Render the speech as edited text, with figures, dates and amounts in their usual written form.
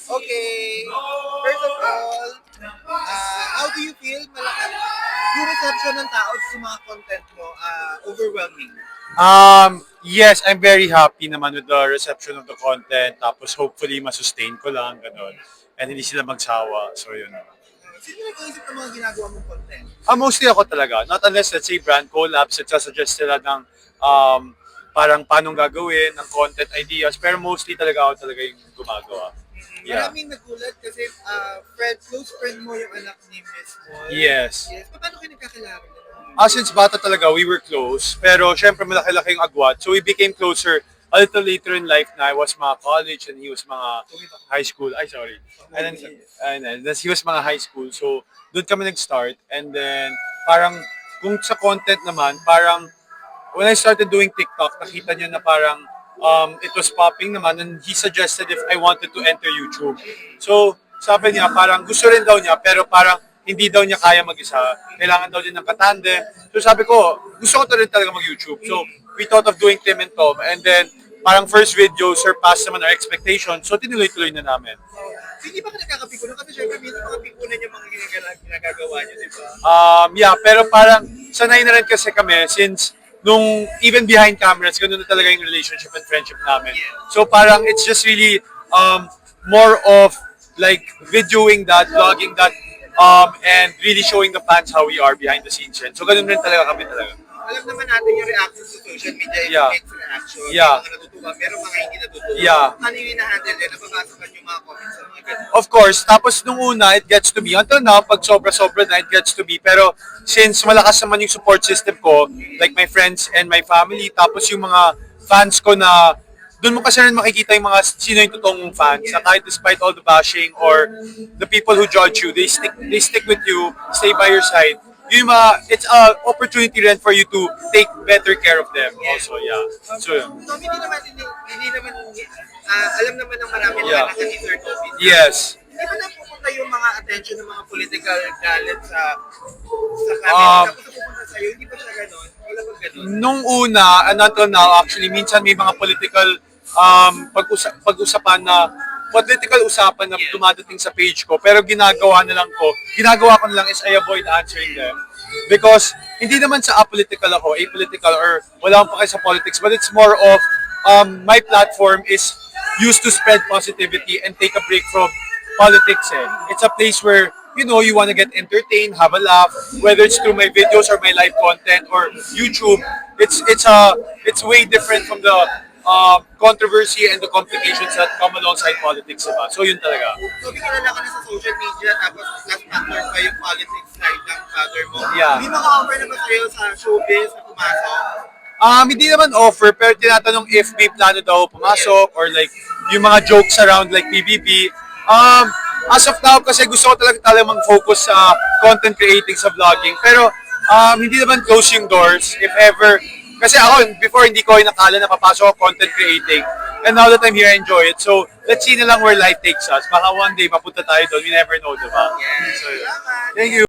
Okay. First of all, how do you feel? Yung reception ng tao sa mga content mo, overwhelming. Yes, I'm very happy naman with the reception of the content. Tapos hopefully masustain ko lang, ganun. And hindi sila magsawa. So yun. Sino nag-iisip ng mga ginagawa mong content? Mostly ako talaga. Not unless, let's say, brand collabs, suggest sila ng parang paano gagawin, ng content ideas. Pero mostly talaga ako talaga yung gumagawa. Yeah. Maraming nagulat kasi close friend mo yung anak ni Miss Moll. Yes. Yes. Paano kayo nagkakilala? Since bata talaga, we were close. Pero syempre malaki-laki yung agwat. So we became closer a little later in life na I was mga college and he was mga high school. Ay, sorry. And then he was mga high school. So doon kami nag-start. And then parang kung sa content naman, parang when I started doing TikTok, nakita niya na parang it was popping naman and he suggested if I wanted to enter YouTube. So sabi niya parang gusto rin daw niya pero parang hindi daw niya kaya mag-isa. Kailangan daw din ng katandem. So sabi ko, gusto ko rin talaga mag-YouTube. So we thought of doing Tim and Tom. And then parang first video surpassed naman our expectations. So tinuloy-tuloy na namin. Hindi ba ka nagkakapikunan? Kasi syempre, minsan mga pikunan yung mga ginagawa niyo, di ba? Yeah, pero parang sanay na rin kasi kami since nung even behind cameras, ganun na talaga yung relationship and friendship namin. So parang it's just really more of like videoing that, vlogging that, and really showing the fans how we are behind the scenes. So ganun rin talaga kami talaga. Alam naman natin yung reaction sa social media, Yeah. makes reaction. Yeah. May mga natutuwa, pero mga hindi natutuwa. Yeah. Paano yung hina-handle din? Nababasa ka yung mga comments sa mga ganun? Of course, tapos nung una, it gets to be. Until now, pag sobra-sobra na, it gets to be. Pero since malakas naman yung support system ko, like my friends and my family, tapos yung mga fans ko na, doon mo kasi rin makikita yung mga sino yung totoong fans. Na kahit despite all the bashing or the people who judge you, they stick with you, stay by your side. Yung mga, it's an opportunity rin for you to take better care of them also, yeah. So, yun. So, alam naman ng marami na Yeah. anak ni Sir Toby. Yes. Hindi ba napupunta yung mga attention ng mga political galit sa camera? Tapos napupunta sa'yo, hindi ba siya ganon? Wala ba ganon? Nung una, and until now, actually, minsan may mga political pag-usapan na political usapan na dumadating sa page ko. Pero ginagawa ko na lang is I avoid answering them. Because hindi naman sa apolitical ako, apolitical, or wala akong pake sa politics, but it's more of my platform is used to spread positivity and take a break from politics. It's a place where you want to get entertained, have a laugh, whether it's through my videos or my live content or YouTube. It's way different from the controversy and the complications that come alongside politics, diba? So yun talaga. So, kilala ka na sa social media, tapos last factor pa yung politics side ng father mo. Yeah. May mga offer na ba sa'yo sa showbiz na pumasok? Hindi naman offer, pero tinatanong if may plano daw pumasok or like yung mga jokes around like PBB. As of now, kasi gusto ko talaga mag-focus sa content creating sa vlogging. Pero hindi naman close yung doors if ever. Kasi ako, before hindi ko nakala na papasok ako content creating. And now that I'm here, I enjoy it. So, let's see na lang where life takes us. Baka one day, mapunta tayo doon. We never know, diba? Yes. So, Salamat. thank you.